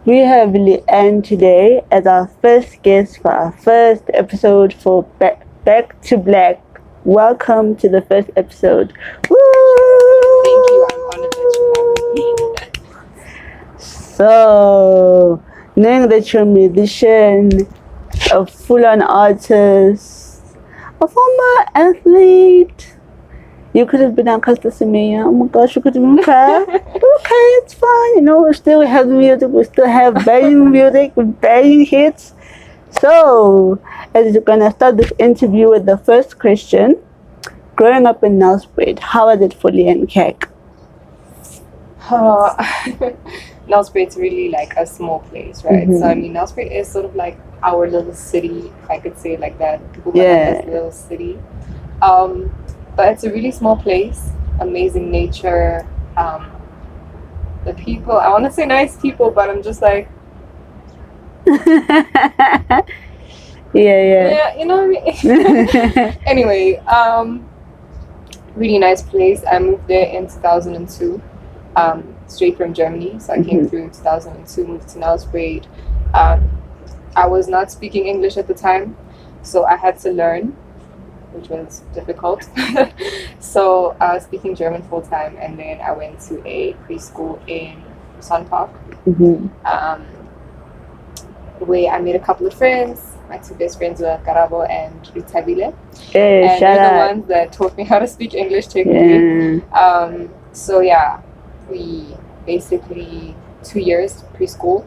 We have LIANE today as our first guest for our first episode for Back to Black. Welcome to the first episode. Woo! Thank you. I'm honored that you have me. So, knowing that you're a musician, a full-on artist, a former athlete, you could have been on Costa Semilla. Oh my gosh, you could have been okay. Okay, it's fine. You know, we still have music. We still have banging music with banging hits. So, as you're gonna start this interview with the first question, growing up in Nelspruit, how was it for LIANE KECK? Nelspruit's really like a small place, right? So I mean, Nelspruit is sort of like our little city, if I could say it like that. People call it this little city. But it's a really small place, amazing nature. The people, I want to say nice people, but I'm just like, Yeah, you know what I mean? Anyway, really nice place. I moved there in 2002, straight from Germany. So I came through in 2002, moved to Nelspruit. I was not speaking English at the time, so I had to learn, which was difficult. So I was speaking German full time, and then I went to a preschool in Sun Park, where I made a couple of friends. My two best friends were Karabo and Ritabile. Hey, and they're the ones that taught me how to speak English technically. So yeah, we basically 2 years preschool,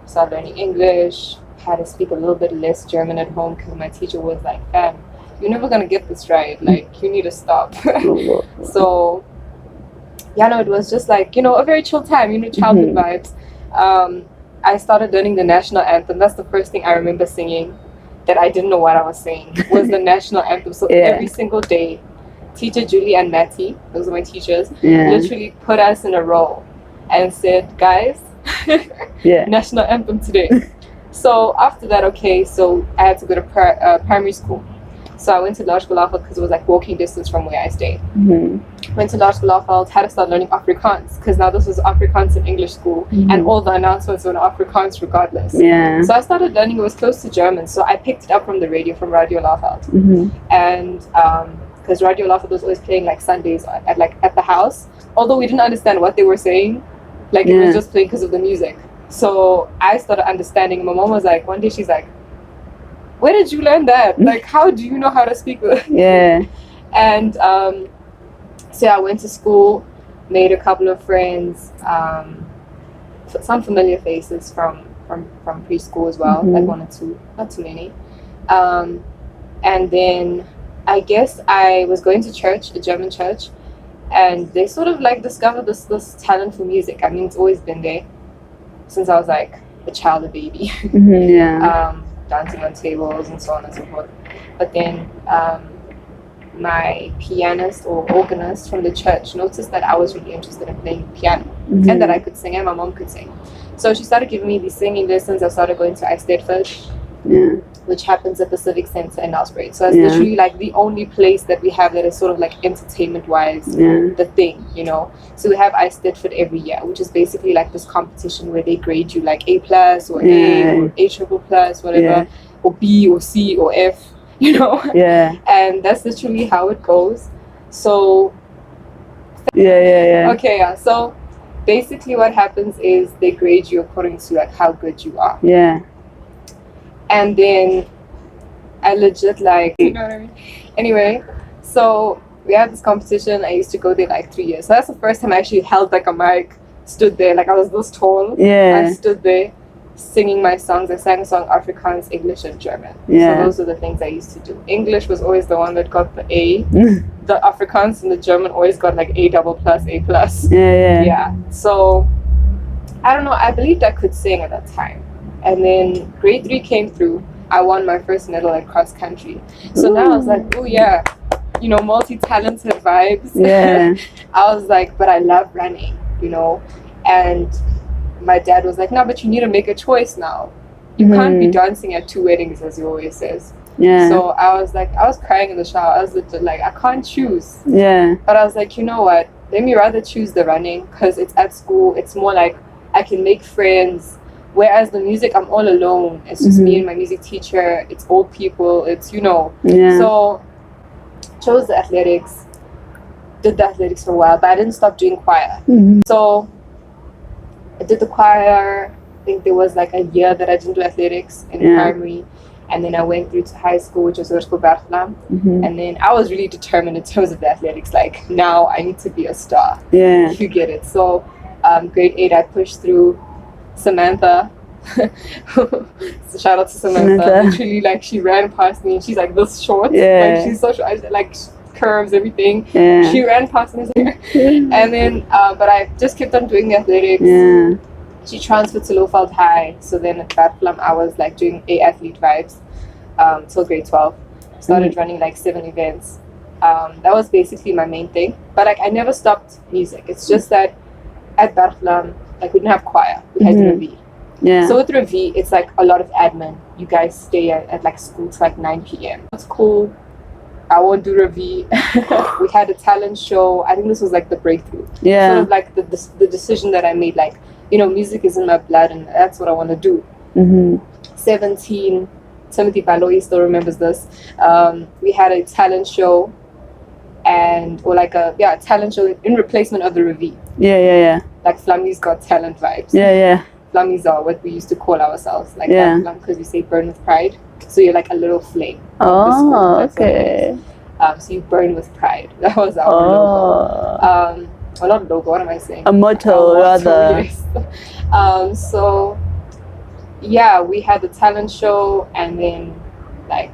started learning English, had to speak a little bit less German at home because my teacher was like, you're never gonna get this right, like you need to stop. So yeah, no, it was just like, you know, a very chill time, you know, childhood vibes. I started learning the national anthem. That's the first thing I remember singing that I didn't know what I was saying, was the national anthem. So every single day, teacher Julie and Matty, those are my teachers, literally put us in a row and said, guys, national anthem today. So after that, okay, so I had to go to primary school. So I went to Large Golafeld because it was like walking distance from where I stayed. Went to Large Golafeld, had to start learning Afrikaans because now this was Afrikaans in English school, and all the announcements were in Afrikaans regardless. So I started learning. It was close to German, so I picked it up from the radio from Radio Lafeld, and because Radio Lafeld was always playing like Sundays at the house, although we didn't understand what they were saying, like it was just playing because of the music. So I started understanding. My mom was like, one day she's like, where did you learn that? Like, how do you know how to speak? And so I went to school, made a couple of friends, some familiar faces from preschool as well, like one or two, not too many. And then I guess I was going to church, a German church, and they sort of like discovered this talent for music. I mean, it's always been there since I was like a child, a baby. Dancing on tables and so on and so forth. But then my pianist or organist from the church noticed that I was really interested in playing piano and that I could sing and my mom could sing. So she started giving me these singing lessons. I started going to Eisteddford, which happens at the Civic Center in Nelspruit. So it's literally like the only place that we have that is sort of like entertainment-wise the thing, you know. So we have Eisteddford every year, which is basically like this competition where they grade you like A plus or A or A triple plus, whatever, or B or C or F, you know. And that's literally how it goes. So okay, so basically what happens is they grade you according to like how good you are. And then I legit like, you know what I mean? Anyway, so we had this competition. I used to go there like 3 years. So that's the first time I actually held like a mic, stood there, like I was this tall. I stood there singing my songs. I sang a song Afrikaans, English, and German. So those are the things I used to do. English was always the one that got the A. The Afrikaans and the German always got like A double plus, A plus. So I don't know. I believed I could sing at that time. And then grade 3 came through. I won my first medal at cross country. So now I was like, oh yeah, you know, multi-talented vibes. I was like, but I love running, you know. And my dad was like, no, but you need to make a choice now. You can't be dancing at 2 weddings, as he always says. So I was like, I was crying in the shower. I was legit like, I can't choose. But I was like, you know what? Let me rather choose the running because it's at school. It's more like I can make friends. Whereas the music, I'm all alone. It's just me and my music teacher. It's old people. It's, you know. Yeah. So, chose the athletics. Did the athletics for a while, but I didn't stop doing choir. So, I did the choir. I think there was like a year that I didn't do athletics in primary. And then I went through to high school, which was Bertlam. And then I was really determined in terms of the athletics. Like, now I need to be a star. Yeah. If you get it. So, grade 8, I pushed through. Samantha, so shout out to Samantha. Literally, like, she ran past me and she's like this short. Like, she's so short, like curves, everything. She ran past me. And then, but I just kept on doing the athletics. She transferred to Lowveld High. So then at Bertlam, I was like doing A athlete vibes till grade 12. Started running like 7 events. That was basically my main thing. But like, I never stopped music. It's just that at Bertlam, like, we didn't have choir. We had Revie. So with Revie, it's like a lot of admin. You guys stay at like school till like 9 p.m. It's cool. I won't do Revie. We had a talent show. I think this was like the breakthrough. Sort of like the decision that I made, like, you know, music is in my blood and that's what I want to do. 17, Timothy Baloyi still remembers this. We had a talent show or like a talent show in replacement of the Revie. Like Flammy's Got Talent vibes. Flammies are what we used to call ourselves, like that, because we say burn with pride. So you're like a little flame. Oh, okay. So you burn with pride. That was our logo. Well, not logo. What am I saying? A motto, rather. Yes. So yeah, we had the talent show, and then like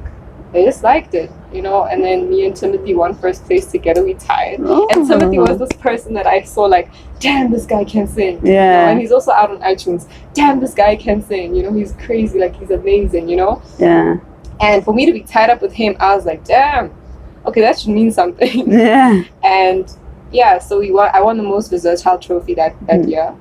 they just liked it, you know. And then me and Timothy won first place together. We tied, and Timothy was this person that I saw like, damn, this guy can sing. You know? And he's also out on iTunes. Damn, this guy can sing. You know, he's crazy. Like, he's amazing. You know. And for me to be tied up with him, I was like, damn. Okay, that should mean something. And yeah, so I won the most versatile trophy that year.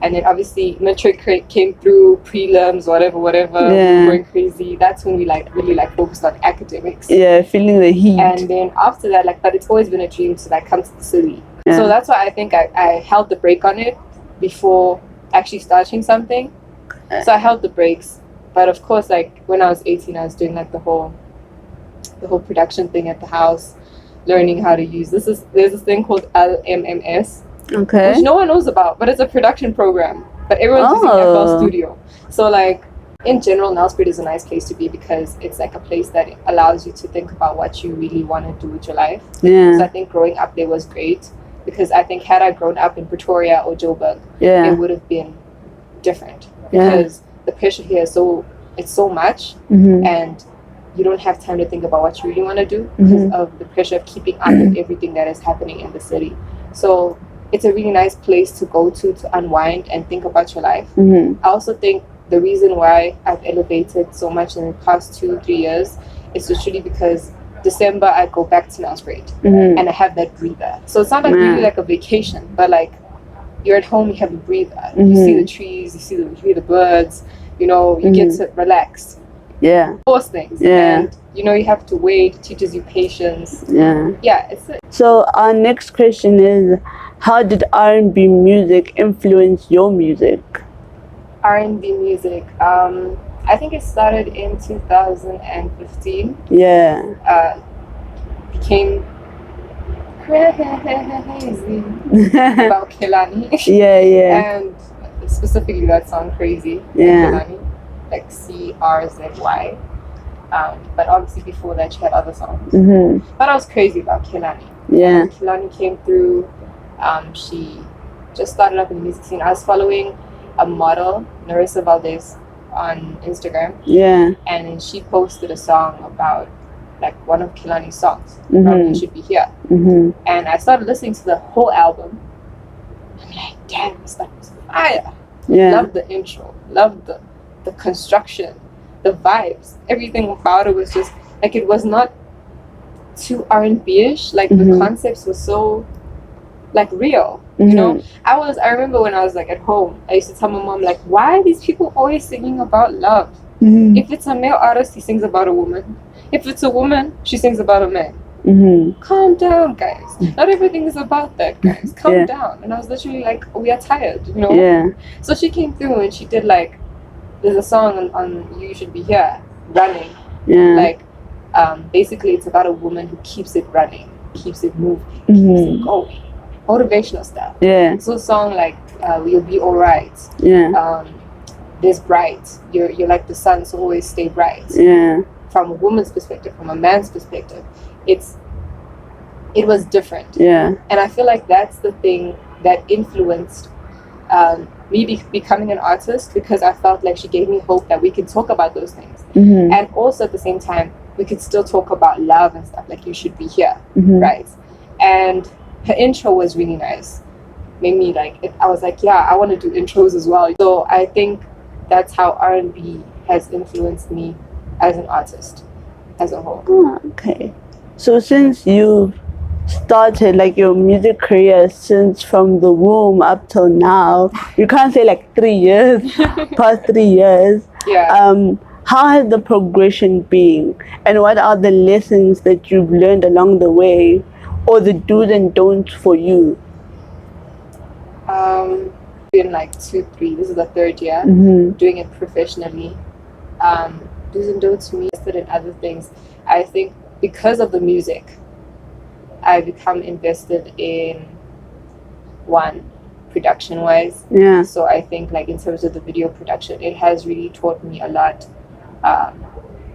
And then obviously metric came through, prelims, whatever, we were going crazy. That's when we like really like focused on academics. Feeling the heat. And then after that, like, but it's always been a dream to like come to the city. So that's why I think I held the brake on it before actually starting something. So I held the brakes. But of course, like, when I was 18, I was doing like the whole production thing at the house, learning how to use there's this thing called LMMS. Which no one knows about, but it's a production program. But everyone's using FL Studio. So like, in general, Nelspruit is a nice place to be because it's like a place that allows you to think about what you really want to do with your life. So I think growing up there was great because I think had I grown up in Pretoria or Joburg, it would have been different because the pressure here is so much and you don't have time to think about what you really want to do because of the pressure of keeping up with everything that is happening in the city. So it's a really nice place to go to unwind and think about your life. I also think the reason why I've elevated so much in the past 2-3 years is literally because December I go back to Nelspruit and I have that breather. So it's not like really like a vacation, but like you're at home, you have a breather. You see the trees, you hear the birds, you know, you get to relax. Those things. And you know, you have to wait, it teaches you patience. So our next question is, how did R&B music influence your music? R&B music, I think it started in 2015. Became crazy about Kelani. And specifically that song Crazy. Kelani, like CRZY. But obviously before that she had other songs. But I was crazy about Kelani. Kelani came through. She just started up in the music scene. I was following a model, Narissa Valdez, on Instagram. And then she posted a song about like one of Kelani's songs, Probably Should Be Here. And I started listening to the whole album. I'm like, damn, this stuff was fire. Loved the intro, loved the construction, the vibes. Everything about it was just like, it was not too R&B-ish. Like the concepts were so like real. You know, I remember when I was like at home, I used to tell my mom like, why are these people always singing about love? If it's a male artist, he sings about a woman. If it's a woman, she sings about a man. Calm down, guys. Not everything is about that, guys. Calm Yeah. down. And I was literally like, we are tired, you know? Yeah. So she came through and she did like, there's a song on You Should Be Here, Running. Yeah. Like, basically it's about a woman who keeps it running, keeps it moving, keeps it going. Motivational stuff. Yeah. So a song like You'll Be Alright. Yeah. There's bright. You're like the sun, so always stay bright. Yeah. From a woman's perspective, from a man's perspective, it was different. Yeah. And I feel like that's the thing that influenced me becoming an artist, because I felt like she gave me hope that we could talk about those things. And also at the same time, we could still talk about love and stuff, like You Should Be Here, right? And her intro was really nice. Made me like, I was like, yeah, I want to do intros as well. So I think that's how R&B has influenced me as an artist as a whole. Oh, okay. So since you started like your music career since from the womb up till now, you can't say like 3 years, past 3 years. Yeah. How has the progression been, and what are the lessons that you've learned along the way, or the do's and don'ts for you? Been like 2-3. This is the 3rd year doing it professionally. Do's and don'ts for me, invested in other things. I think because of the music, I become invested in production wise. Yeah. So I think like in terms of the video production, it has really taught me a lot.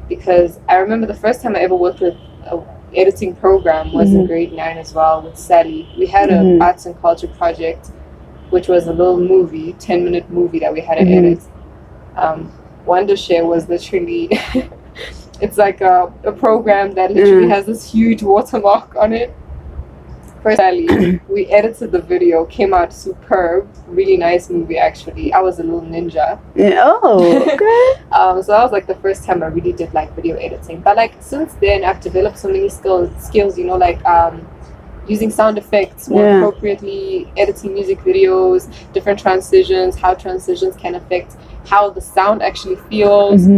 Because I remember the first time I ever worked with an editing program was in grade 9 as well with Sally. We had an arts and culture project, which was a little movie, 10-minute movie that we had to edit. Wondershare was literally, it's like a program that literally has this huge watermark on it. For Sally, we edited the video, came out superb, really nice movie actually. I was a little ninja. Yeah. Oh, okay. So that was like the first time I really did like video editing. But like since then, I've developed so many skills, you know, like using sound effects more appropriately, editing music videos, different transitions, how transitions can affect how the sound actually feels.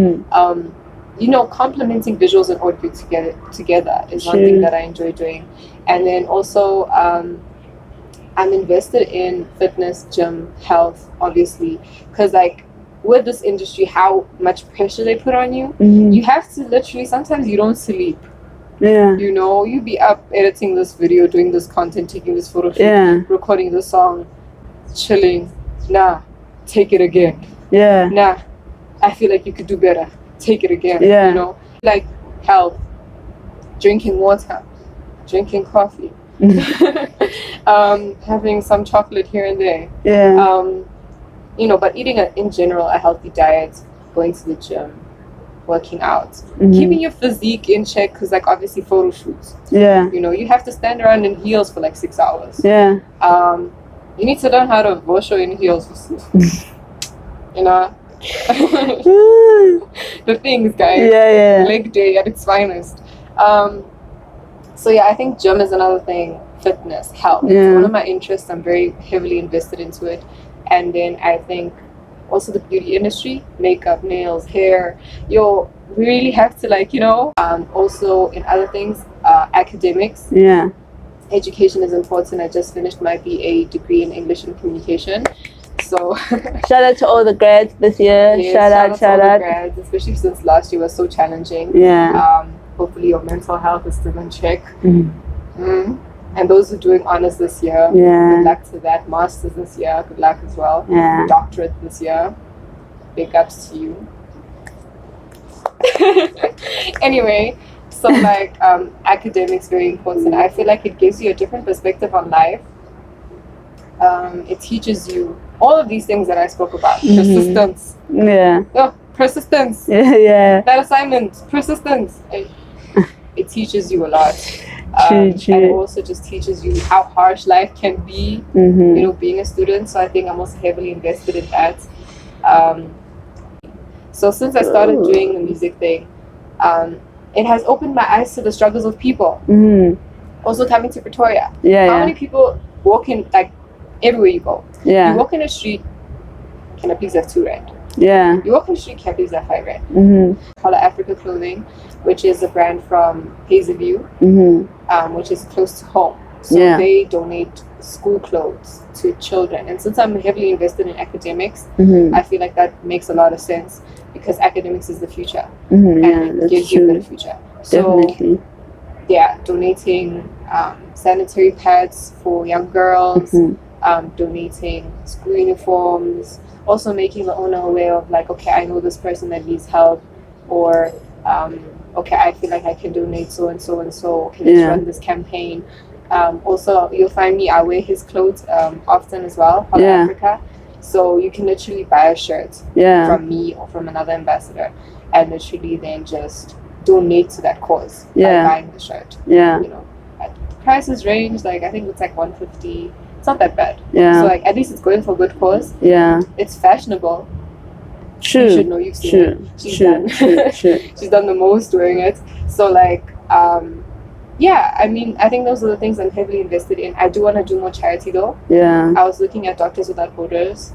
You know, complementing visuals and audio together is one thing that I enjoy doing. And then also, I'm invested in fitness, gym, health, obviously, because like with this industry, how much pressure they put on you, you have to literally, sometimes you don't sleep. Yeah. You know, you be up editing this video, doing this content, taking this photo shoot, recording this song, chilling. Nah, take it again. Yeah. Nah, I feel like you could do better. Take it again. Yeah. You know, like health, drinking water, drinking coffee, having some chocolate here and there. Yeah. You know, but eating in general a healthy diet, going to the gym, working out, keeping your physique in check, because like obviously photo shoots. Yeah. You know, you have to stand around in heels for like 6 hours. Yeah. You need to learn how to vosho in heels. You know. The things, guys. Yeah. Leg day at its finest. So yeah, I think gym is another thing. Fitness, health. It's one of my interests. I'm very heavily invested into it. And then I think also the beauty industry, makeup, nails, hair. You really have to like, you know. Also in other things, academics. Yeah. Education is important. I just finished my BA degree in English and Communication. So shout out to all the grads this year. Yes, shout out to all the grads, especially since last year was so challenging. Yeah. Hopefully your mental health is still in check. And those who are doing honors this year, good luck to that. Masters this year, good luck as well. Yeah. Doctorate this year, big ups to you. Anyway, so like academics very important. I feel like it gives you a different perspective on life. It teaches you all of these things that I spoke about. Persistence. Yeah. Oh, persistence. Yeah. That assignment, persistence. It teaches you a lot. True. And also just teaches you how harsh life can be, you know, being a student. So I think I'm also heavily invested in that. So since I started doing the music thing, it has opened my eyes to the struggles of people. Also coming to Pretoria. How many people walk in, like, everywhere you go? You walk in the street, can I please have 2 rand? Yeah. You walk on the street, cappies are 5 rand. Mhm. Color Africa Clothing, which is a brand from Hazelview, which is close to home. So Yeah. they donate school clothes to children. And since I'm heavily invested in academics, I feel like that makes a lot of sense because academics is the future. Yeah, And it that's gives you a true. better future. So Definitely. yeah, donating sanitary pads for young girls, donating school uniforms, also making the owner aware of like, okay, I know this person that needs help, or okay, I feel like I can donate so and so and so. Can let's run this campaign. Also, you'll find me, I wear his clothes often as well, Holland Africa. So you can literally buy a shirt from me or from another ambassador and literally then just donate to that cause by buying the shirt. Yeah. You know, the prices range, like I think it's like 150. It's not that bad. Yeah. So like at least it's going for a good cause. Yeah. It's fashionable. True. You should know, you've seen it. She's done. She's done the most wearing it. So like yeah, I mean, I think those are the things I'm heavily invested in. I do want to do more charity though. Yeah. I was looking at Doctors Without Borders,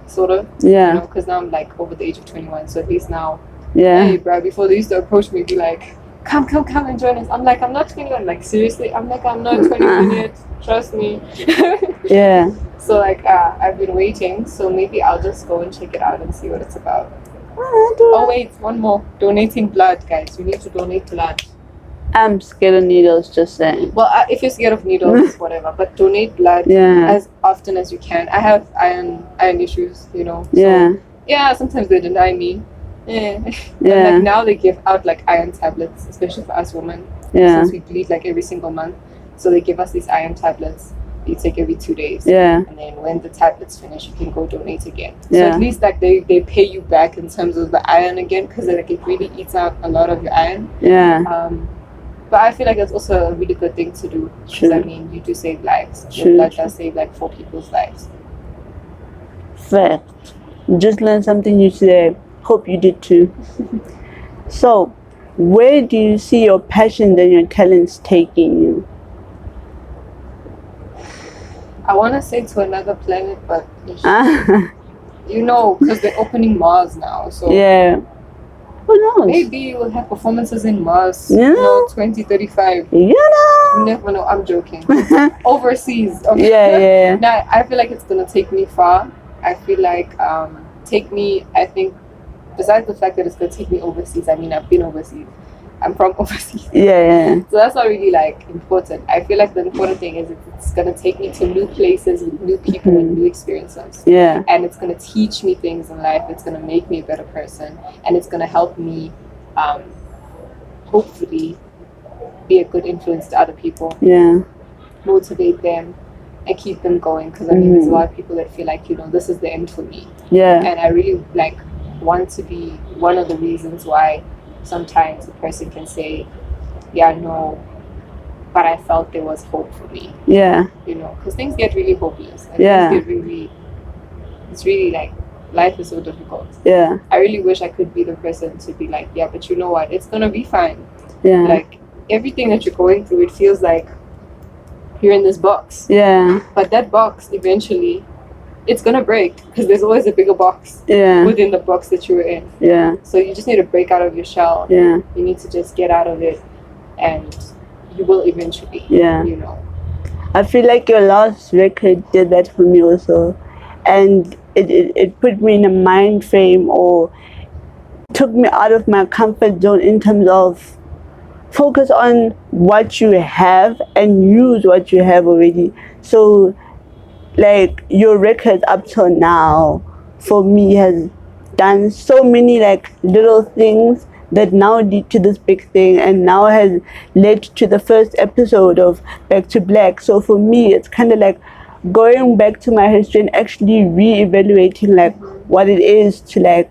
sort of. Yeah. You know, because now I'm like over the age of 21, so at least now. Yeah. Hey, bro, before they used to approach me, be like, come and join us. I'm like, I'm not 21. Like, seriously? I'm like, I'm not 21 yet. Trust me. Yeah. So, like, I've been waiting. So maybe I'll just go and check it out and see what it's about. Oh, wait, one more. Donating blood, guys. We need to donate blood. I'm scared of needles, just saying. Well, if you're scared of needles, whatever. But donate blood as often as you can. I have iron issues, you know. So, yeah, sometimes they deny me. But like now they give out like iron tablets, especially for us women, since we bleed like every single month. So they give us these iron tablets you take every 2 days, and then when the tablets finish you can go donate again. So at least like they pay you back in terms of the iron again, because like it really eats out a lot of your iron. But I feel like it's also a really good thing to do, because I mean you do save lives. Your blood does save like 4 people's lives. Fact. Just learned something new today. Hope you did too. So, where do you see your passions and your talents taking you? I want to say to another planet, but you know, because they're opening Mars now, so who knows? Maybe we'll have performances in Mars, 2035. You never know. I'm joking. Overseas. Okay. Now, I feel like it's gonna take me far. I feel like I think besides the fact that it's gonna take me overseas, I mean I've been overseas. I'm from overseas. So that's not really like important. I feel like the important thing is it's gonna take me to new places with new people and new experiences. And it's gonna teach me things in life. It's gonna make me a better person, and it's gonna help me hopefully be a good influence to other people. Motivate them and keep them going, because I mean there's a lot of people that feel like, you know, this is the end for me. And I really like want to be one of the reasons why sometimes a person can say, yeah, no, but I felt there was hope for me. You know, because things get really hopeless. And things get it's really like, life is so difficult. I really wish I could be the person to be like, yeah, but you know what, it's gonna be fine. Like, everything that you're going through, it feels like you're in this box. But that box, eventually, it's gonna break, because there's always a bigger box within the box that you were in. So you just need to break out of your shell. You need to just get out of it, and you will eventually. You know. I feel like your last record did that for me also, and it put me in a mind frame, or took me out of my comfort zone in terms of focus on what you have and use what you have already. So like your record up till now for me has done so many like little things that now lead to this big thing, and now has led to the first episode of Back to Black. So for me it's kind of like going back to my history and actually re-evaluating like what it is to like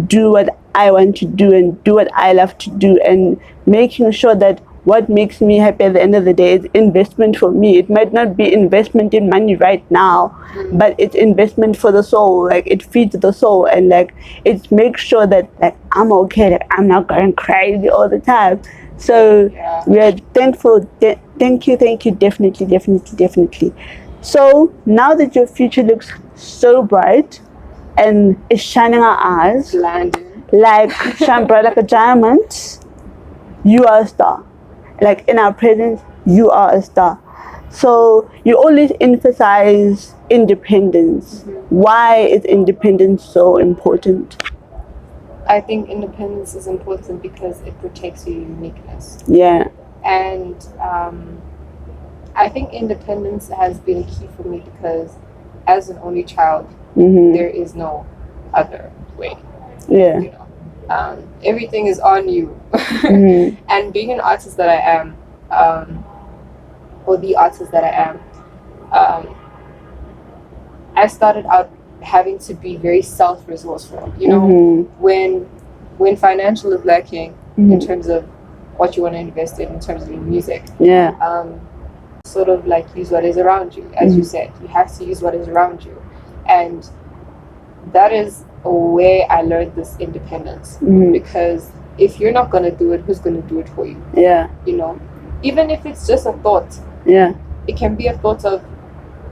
do what I want to do and do what I love to do, and making sure that what makes me happy at the end of the day is investment for me. It might not be investment in money right now, but it's investment for the soul. Like it feeds the soul, and like it makes sure that like I'm okay, like I'm not going crazy all the time. So we are thankful. Thank you, definitely. So now that your future looks so bright, and it's shining our eyes, Blinding. like shine bright like a diamond, you are a star. Like in our presence, you are a star. So you always emphasize independence. Why is independence so important? I think independence is important because it protects your uniqueness. Yeah. And I think independence has been key for me because as an only child, there is no other way. Yeah. You know, everything is on you. And being an artist that I am, or the artist that I am, I started out having to be very self-resourceful. You know, when financial is lacking in terms of what you want to invest in terms of your music, sort of like use what is around you. As you said, you have to use what is around you, and that is where I learned this independence. Because if you're not gonna do it, who's gonna do it for you? Yeah. You know, even if it's just a thought. Yeah. It can be a thought of,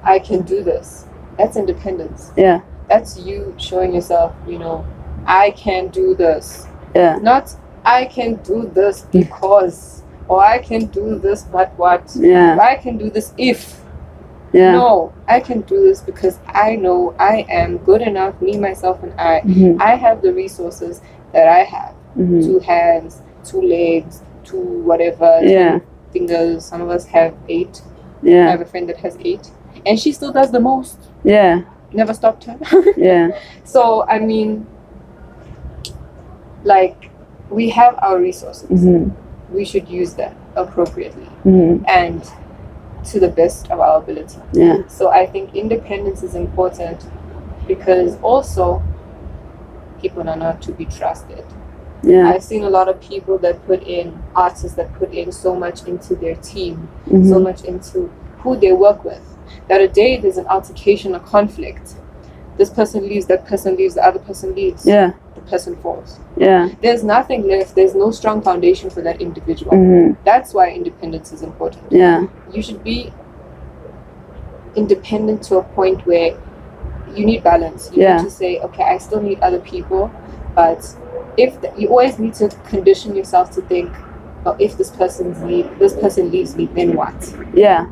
I can do this. That's independence. Yeah. That's you showing yourself, you know, I can do this. Yeah. Not I can do this because, or I can do this but what? Yeah. I can do this if. Yeah. No, I can do this because I know I am good enough, me, myself, and I have the resources that I have. 2 hands, 2 legs, 2 whatever, 10 fingers. Some of us have 8. I have a friend that has 8. And she still does the most. Yeah. Never stopped her. Yeah. So, I mean, like, we have our resources. We should use that appropriately. And to the best of our ability. Yeah. So I think independence is important because also people are not to be trusted. Yeah. I've seen a lot of people that put in, artists that put in so much into their team, so much into who they work with, that a day there's an altercation, a conflict, this person leaves, that person leaves, the other person leaves, Yeah. the person falls. Yeah. There's nothing left, there's no strong foundation for that individual. That's why independence is important. Yeah. You should be independent to a point where you need balance. You need to say, okay, I still need other people, but you always need to condition yourself to think, oh, if this person leaves me, then what? Yeah.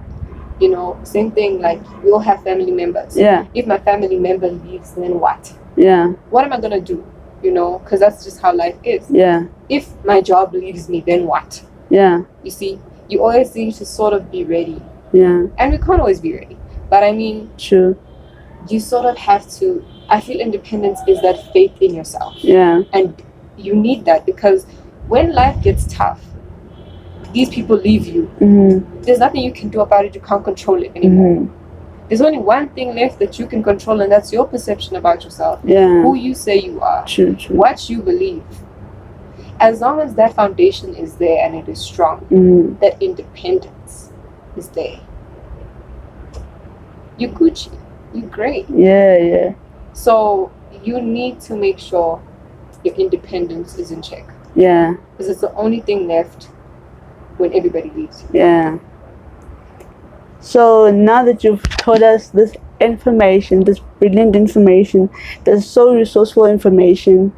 You know, same thing, like we all have family members. Yeah. If my family member leaves, then what? Yeah. What am I gonna do? You know, because that's just how life is. Yeah. If my job leaves me, then what? You see, you always need to sort of be ready. Yeah. And we can't always be ready. But I mean, true. You sort of have to, I feel independence is that faith in yourself. Yeah. And you need that because when life gets tough, these people leave you. There's nothing you can do about it. You can't control it anymore. There's only one thing left that you can control, and that's your perception about yourself. Yeah. Who you say you are. True. What you believe. As long as that foundation is there and it is strong, that independence is there. You're Gucci. You're great. Yeah. So you need to make sure your independence is in check. Yeah. Because it's the only thing left when everybody leaves you. Yeah. So now that you've told us this information, this brilliant information, this so resourceful information,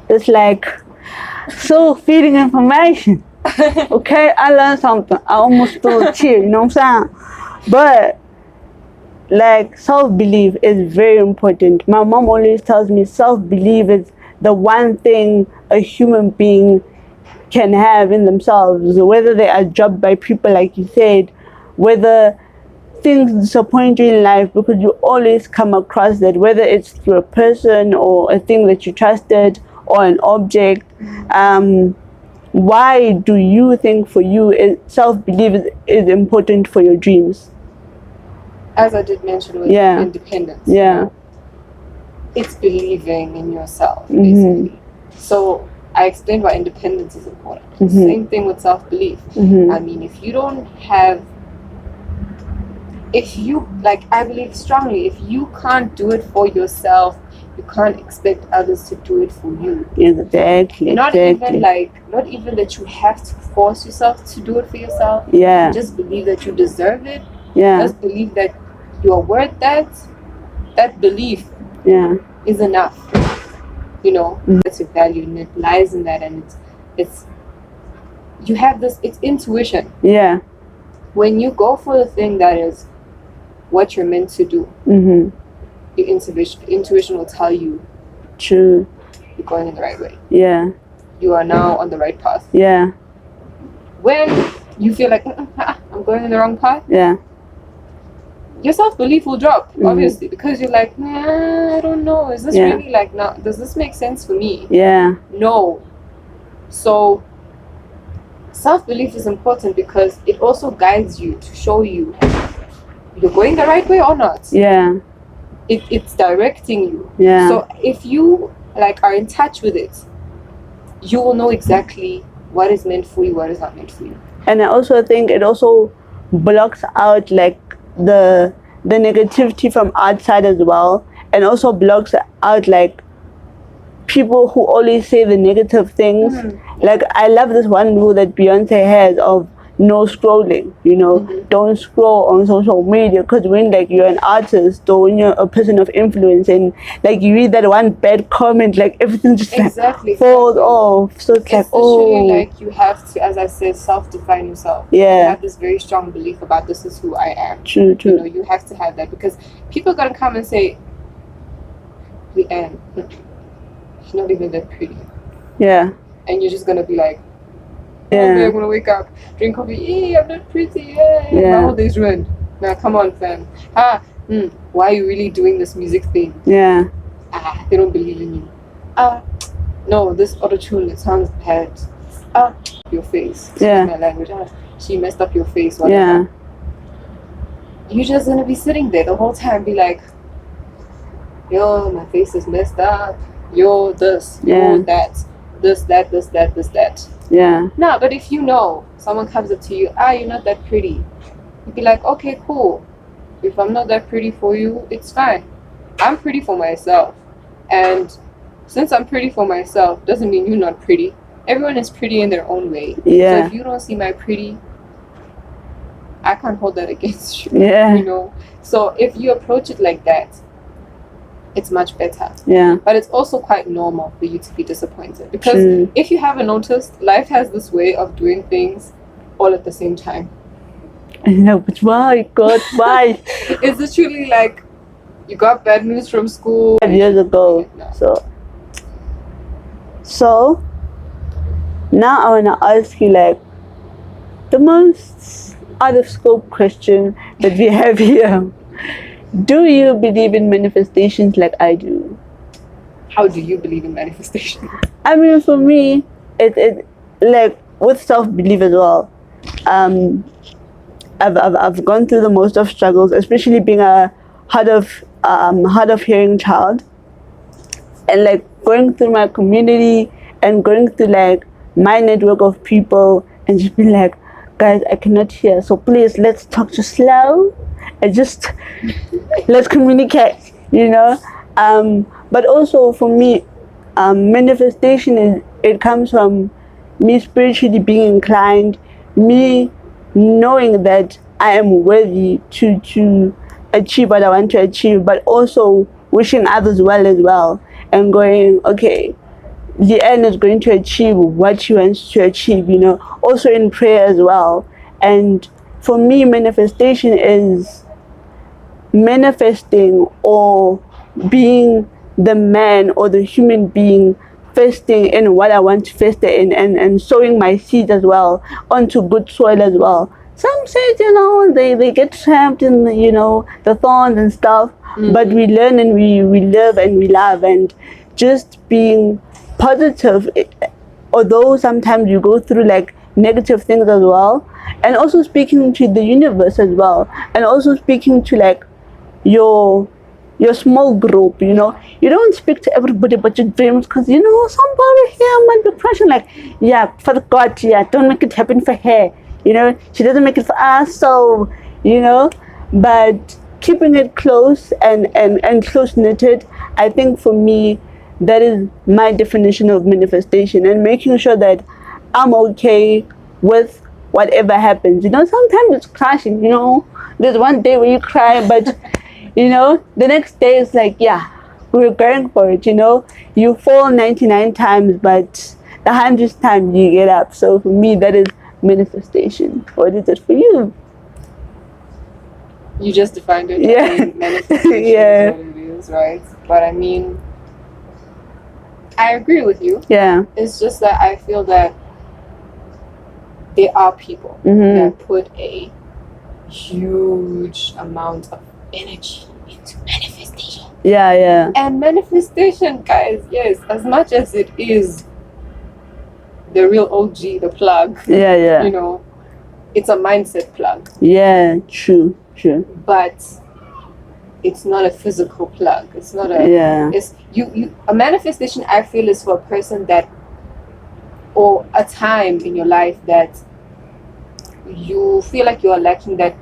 it's like so feeding information. Okay, I learned something. I almost spilled a tear, you know what I'm saying? But like self-belief is very important. My mom always tells me self-belief is the one thing a human being can have in themselves, whether they are judged by people like you said, whether things disappoint you in life, because you always come across that, whether it's through a person or a thing that you trusted or an object. Why do you think for you self-belief is important for your dreams? As I did mention with independence, you know, it's believing in yourself, basically. So I explained why independence is important. Same thing with self-belief. I mean, if you don't have, I believe strongly, if you can't do it for yourself, you can't expect others to do it for you. Exactly. Not even that you have to force yourself to do it for yourself. Yeah. Just believe that you deserve it. Yeah. Just believe that you are worth that belief is enough. You know, that's your value, and it lies in that, and it's you have this. It's intuition. Yeah. When you go for the thing that is what you're meant to do, your intuition will tell you. True. You're going in the right way. Yeah. You are now on the right path. Yeah. When you feel like I'm going in the wrong path, yeah, your self-belief will drop, obviously, because you're like, I don't know, is this really like, does this make sense for me? Yeah. No. So self-belief is important because it also guides you to show you you're going the right way or not. Yeah. It's directing you. Yeah. So if you like are in touch with it, you will know exactly what is meant for you, what is not meant for you. And I also think it also blocks out like the negativity from outside as well, and also blocks out like people who always say the negative things. Like I love this one rule that Beyonce has of no scrolling, you know, don't scroll on social media, because when like you're an artist or when you're a person of influence and like you read that one bad comment, like everything just like falls off. So it's like, like you have to, as I said, self-define yourself. Yeah. You have this very strong belief about this is who I am. True. You know, you have to have that, because people are gonna come and say, LIANE, she's not even that pretty. Yeah. And you're just gonna be like, yeah, I'm gonna wake up, drink coffee, I'm not pretty, my whole day's ruined. Now come on, fam. Why are you really doing this music thing? Yeah. They don't believe in you. No, this auto-tune, it sounds bad. Your face. Yeah. My language. She messed up your face. Whatever. Yeah. You're just gonna be sitting there the whole time, be like, yo, my face is messed up. Yo, this. Yo, that. This, that. Yeah. No, but if you know someone comes up to you, you're not that pretty, you'd be like, okay, cool. If I'm not that pretty for you, it's fine. I'm pretty for myself. And since I'm pretty for myself, doesn't mean you're not pretty. Everyone is pretty in their own way. Yeah. So if you don't see my pretty, I can't hold that against you. Yeah. You know? So if you approach it like that, it's much better. Yeah. But it's also quite normal for you to be disappointed, because if you haven't noticed, life has this way of doing things all at the same time. I know, but why? God, why? It's literally like you got bad news from school 5 years ago. So now I wanna ask you like the most out of scope question that we have here. Do you believe in manifestations like I do? How do you believe in manifestation? I mean, for me, it like with self-belief as well. I've gone through the most of struggles, especially being a hard of hearing child, and like going through my community and going through like my network of people and just being like, guys, I cannot hear, so please let's talk just slow and just let's communicate, you know. But also for me, manifestation it comes from me spiritually being inclined, me knowing that I am worthy to achieve what I want to achieve, but also wishing others well, and going, okay, LIANE is going to achieve what she wants to achieve, you know, also in prayer as well. And for me, manifestation is manifesting or being the man or the human being fasting in what I want to fast in, and sowing my seeds as well onto good soil as well. Some seeds, you know, they get trapped in, you know, the thorns and stuff, but we learn and we live and we love, and just being positive, although sometimes you go through like negative things as well, and also speaking to the universe as well, and also speaking to like your small group, you know. You don't speak to everybody about your dreams, because you know somebody here might be crushing like, yeah, for God, yeah, don't make it happen for her, you know, she doesn't make it for us, so you know. But keeping it close and close knitted, I think for me that is my definition of manifestation, and making sure that I'm okay with whatever happens. You know, sometimes it's crashing, you know, there's one day where you cry, but you know, the next day it's like, yeah, we're going for it, you know. You fall 99 times, but the 100th time you get up. So for me, that is manifestation. What is it for you? You just defined it. Yeah. I think manifestation Yeah. is what it is, right? But I mean, I agree with you. Yeah. It's just that I feel that there are people that put a huge amount of energy into manifestation. Yeah, yeah. And manifestation, guys, yes, as much as it is the real OG, the plug, Yeah, yeah. you know, it's a mindset plug. Yeah, true, true. But it's not a physical plug. It's not a Yeah. it's you a manifestation I feel is for a person that, or a time in your life that you feel like you are lacking that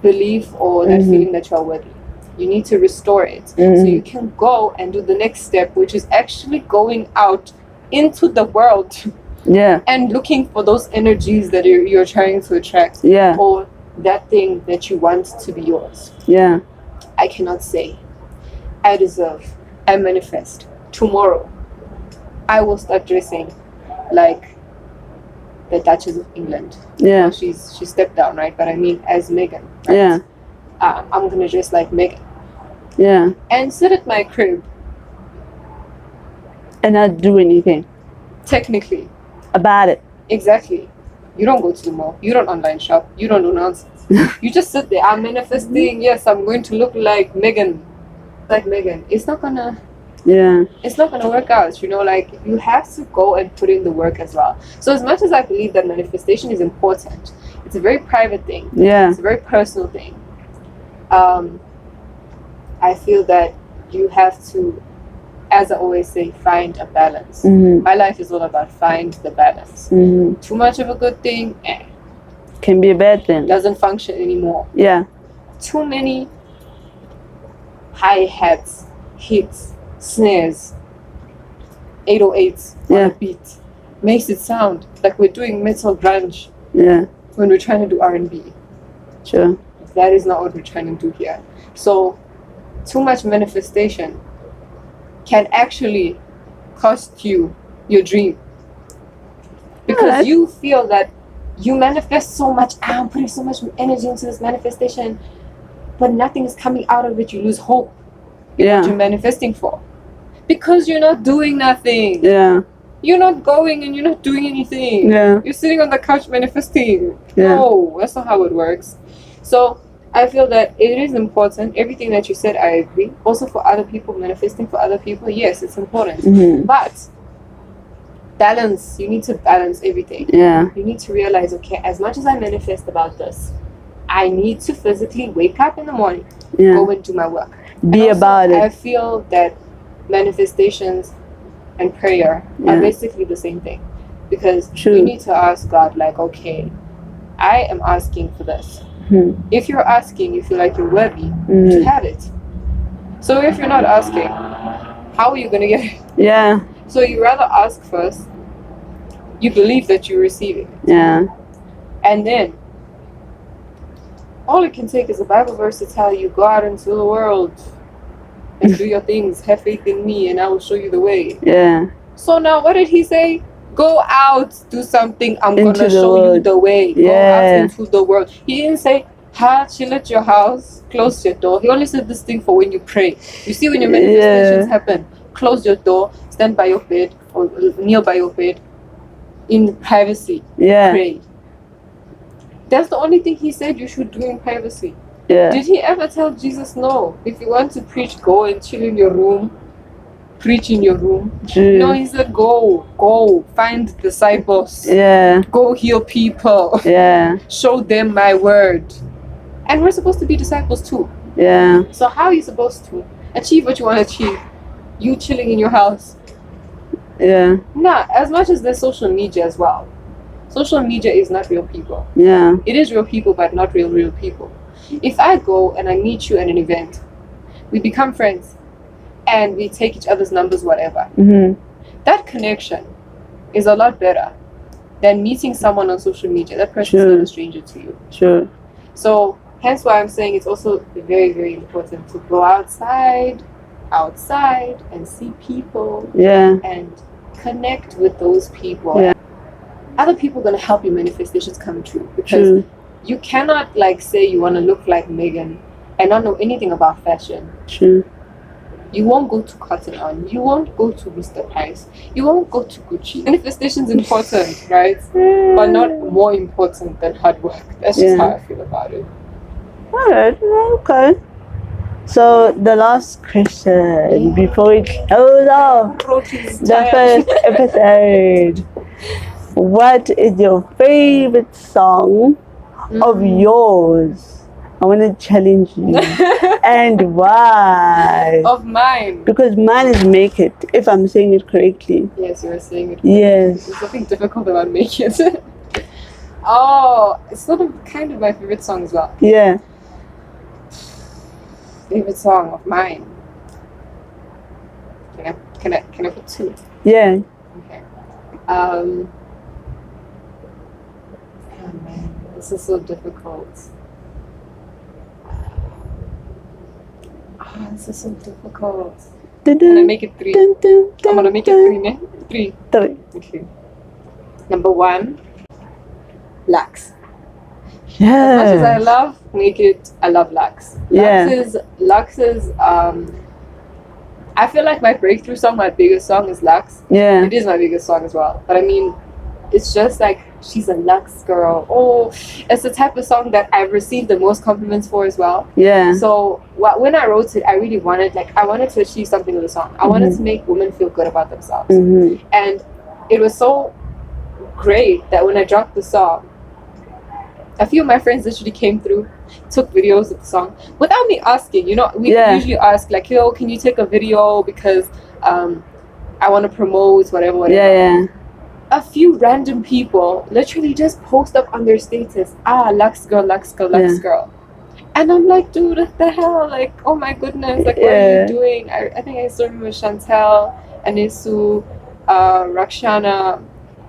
belief or that feeling that you are worthy. You need to restore it so you can go and do the next step, which is actually going out into the world Yeah. and looking for those energies that you're trying to attract, Yeah. or that thing that you want to be yours. Yeah. I cannot say I deserve, I manifest tomorrow I will start dressing like the Duchess of England. Yeah. Well, she stepped down, right? But I mean, as Meghan, right? Yeah. I'm gonna dress like Meghan. Yeah. And sit at my crib. And not do anything Technically. about it. Exactly. You don't go to the mall. You don't online shop. You don't do nonsense. You just sit there. I'm manifesting. Yes, I'm going to look like Meghan. Like Meghan. It's not gonna work out, you know. Like, you have to go and put in the work as well. So as much as I believe that manifestation is important, it's a very private thing. Yeah. It's a very personal thing. I feel that you have to, as I always say, find a balance. My life is all about find the balance. Too much of a good thing can be a bad thing. Doesn't function anymore. Yeah. Too many hi-hats, hits, snares, 808s on a beat makes it sound like we're doing metal grunge when we're trying to do R&B. Sure. That is not what we're trying to do here. So too much manifestation can actually cost you your dream, because you feel that you manifest so much. I'm putting so much energy into this manifestation, but nothing is coming out of it. You lose hope in what you're manifesting for, because you're not doing nothing. You're not going and you're not doing anything. You're sitting on the couch manifesting. No, that's not how it works. So I feel that it is important. Everything that you said, I agree. Also, for other people, manifesting for other people, yes, it's important. But balance, you need to balance everything. You need to realize, okay, as much as I manifest about this, I need to physically wake up in the morning, go and do my work. About it. I feel that manifestations and prayer are basically the same thing, because you need to ask God, like, okay, I am asking for this. If you're asking, you feel like you're worthy to have it. So if you're not asking, how are you going to get it? So you rather ask first, you believe that you're receiving it. And then all it can take is a Bible verse to tell you, go out into the world and do your things, have faith in me and I will show you the way. So now what did he say? Go out, do something, I'm gonna show you the way. Go out into the world. He didn't say, chill at your house, close your door. He only said this thing for when you pray. You see, when your manifestations happen, close your door, stand by your bed or kneel by your bed in privacy, pray. That's the only thing he said you should do in privacy. Did he ever tell Jesus, no, if you want to preach, go and chill in your room, preach in your room? No, he said, go, find disciples, go heal people, show them my word. And we're supposed to be disciples too. So how are you supposed to achieve what you want to achieve? You chilling in your house? Nah, as much as there's social media as well. Social media is not real people. It is real people, but not real people. If I go and I meet you at an event, we become friends, and we take each other's numbers, whatever. That connection is a lot better than meeting someone on social media. That person is not a stranger to you. So hence why I'm saying it's also very, very important to go outside outside and see people Yeah. and connect with those people. Yeah. Other people are going to help your manifestations come true, because True. you cannot like say you want to look like Megan and not know anything about fashion. True. You won't go to Cotton On. You won't go to Mr. Price. You won't go to Gucci. Manifestation's important, right? But not more important than hard work. That's just how I feel about it. Alright, okay. So the last question before we close off the first episode. What is your favorite song of yours? I want to challenge you. And why? Of mine. Because mine is Make It, if I'm saying it correctly. Yes, you are saying it. Yes. There's nothing difficult about Make It. Oh, it's sort of kind of my favorite song as well. Yeah. Favorite song of mine. Can I put two? Yeah. Okay. Oh man, this is so difficult. This is so difficult. Can I make it three? I'm gonna make it three, ne? Three. Okay. Number one, Lux. As much as I love Make It, I love Lux. Lux is I feel like my breakthrough song, my biggest song is Lux. Yeah. It is my biggest song as well. But I mean, it's just like, she's a Lux girl. Oh, it's the type of song that I've received the most compliments for as well. Yeah. So when I wrote it, I really wanted, I wanted to achieve something with the song. I wanted to make women feel good about themselves. And it was so great that when I dropped the song, a few of my friends literally came through, took videos of the song without me asking. You know, we usually ask like, yo, can you take a video because I want to promote whatever. Yeah. A few random people literally just post up on their status, Lux girl, Lux girl, Lux girl. And I'm like, dude, what the hell? Like, oh my goodness, like, what are you doing? I think I still remember Chantel, Anisu, Rakshana,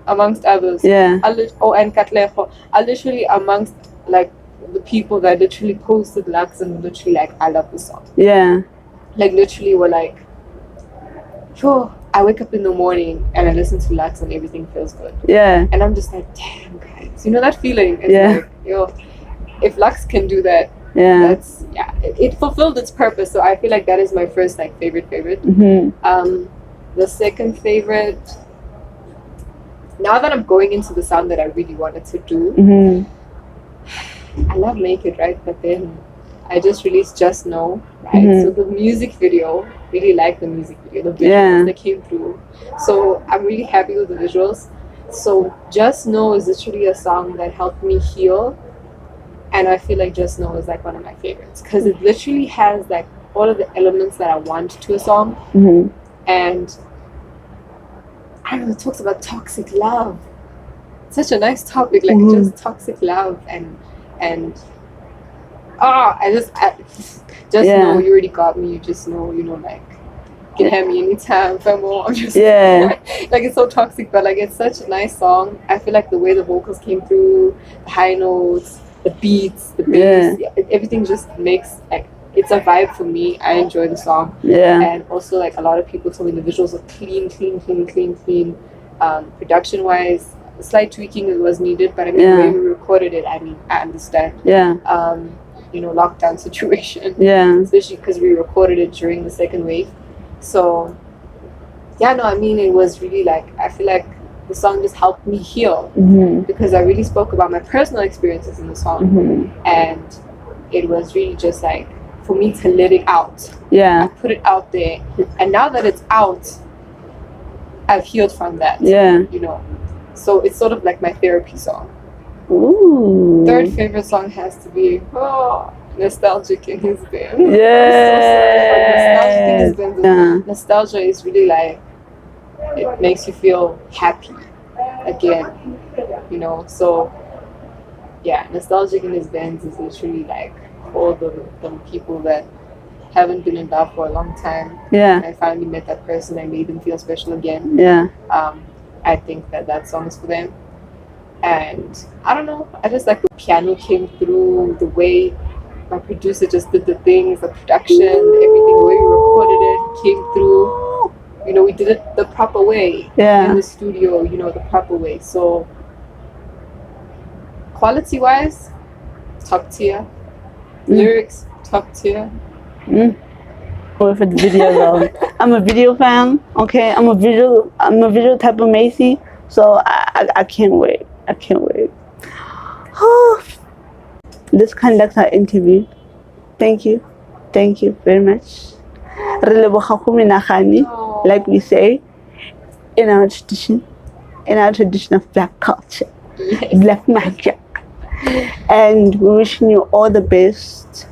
amongst others. Yeah. And Katleho are literally amongst like the people that literally posted Lux and literally like, I love this song. Yeah. Like literally were like, oh, I wake up in the morning and I listen to Lux and everything feels good. Yeah. And I'm just like, damn guys, you know that feeling? It's like, yo, if Lux can do that, that's it fulfilled its purpose. So I feel like that is my first like favorite. The second favorite, now that I'm going into the sound that I really wanted to do, I love Make It, right? But then I just released Just Know, right? So the music video, really like the music video, the visuals that came through. So I'm really happy with the visuals. So Just Know is literally a song that helped me heal. And I feel like Just Know is like one of my favorites because it literally has like all of the elements that I want to a song. And I don't know, it talks about toxic love. Such a nice topic, like just toxic love and I just know you already got me. You just know, you know, like you can have me anytime, famo. I'm just like it's so toxic, but like it's such a nice song. I feel like the way the vocals came through, the high notes, the beats, the bass, everything just makes like it's a vibe for me. I enjoy the song. And also like a lot of people told me the visuals are clean. Production wise, slight tweaking was needed, but I mean the way we recorded it, I mean I understand. You know, lockdown situation. Especially because we recorded it during the second wave. So I mean it was really like I feel like the song just helped me heal because I really spoke about my personal experiences in the song. And it was really just like for me to let it out. I put it out there, and now that it's out, I've healed from that. You know, so it's sort of like my therapy song. Third favorite song has to be Nostalgic in His Benz. Nostalgic in His Benz. Nostalgia is really like it makes you feel happy again, you know. So Nostalgic in His Benz is literally like all the people that haven't been in love for a long time. And I finally met that person. I made them feel special again. I think that song is for them. And I don't know, I just like the piano came through, the way my producer just did the things, the production, everything, the way we recorded it came through. You know, we did it the proper way. Yeah. In the studio, you know, the proper way. So quality-wise, top tier. Lyrics, top tier. Or for the video though. I'm a video fan, okay? I'm a visual type of Macy, so I can't wait. I can't wait. This conducts our interview. Thank you. Thank you very much. Re leboga go menagane, like we say in our tradition of black culture. Yes. Black magic. And we're wishing you all the best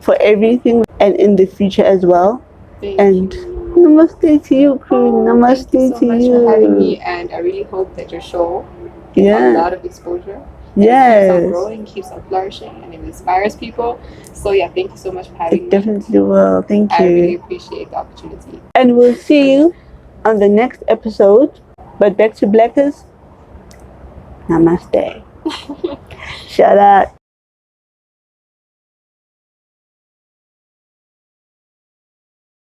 for everything and in the future as well. Thank you. Namaste to you, Queen. Namaste Thank you so to much you. for having me, and I really hope that your show gets a lot of exposure. Yes. Keeps on growing, keeps on flourishing, and it inspires people. So yeah, thank you so much for having me. It definitely will. Thank you. I really appreciate the opportunity. And we'll see you on the next episode. But back to Blackers. Namaste. Shout out.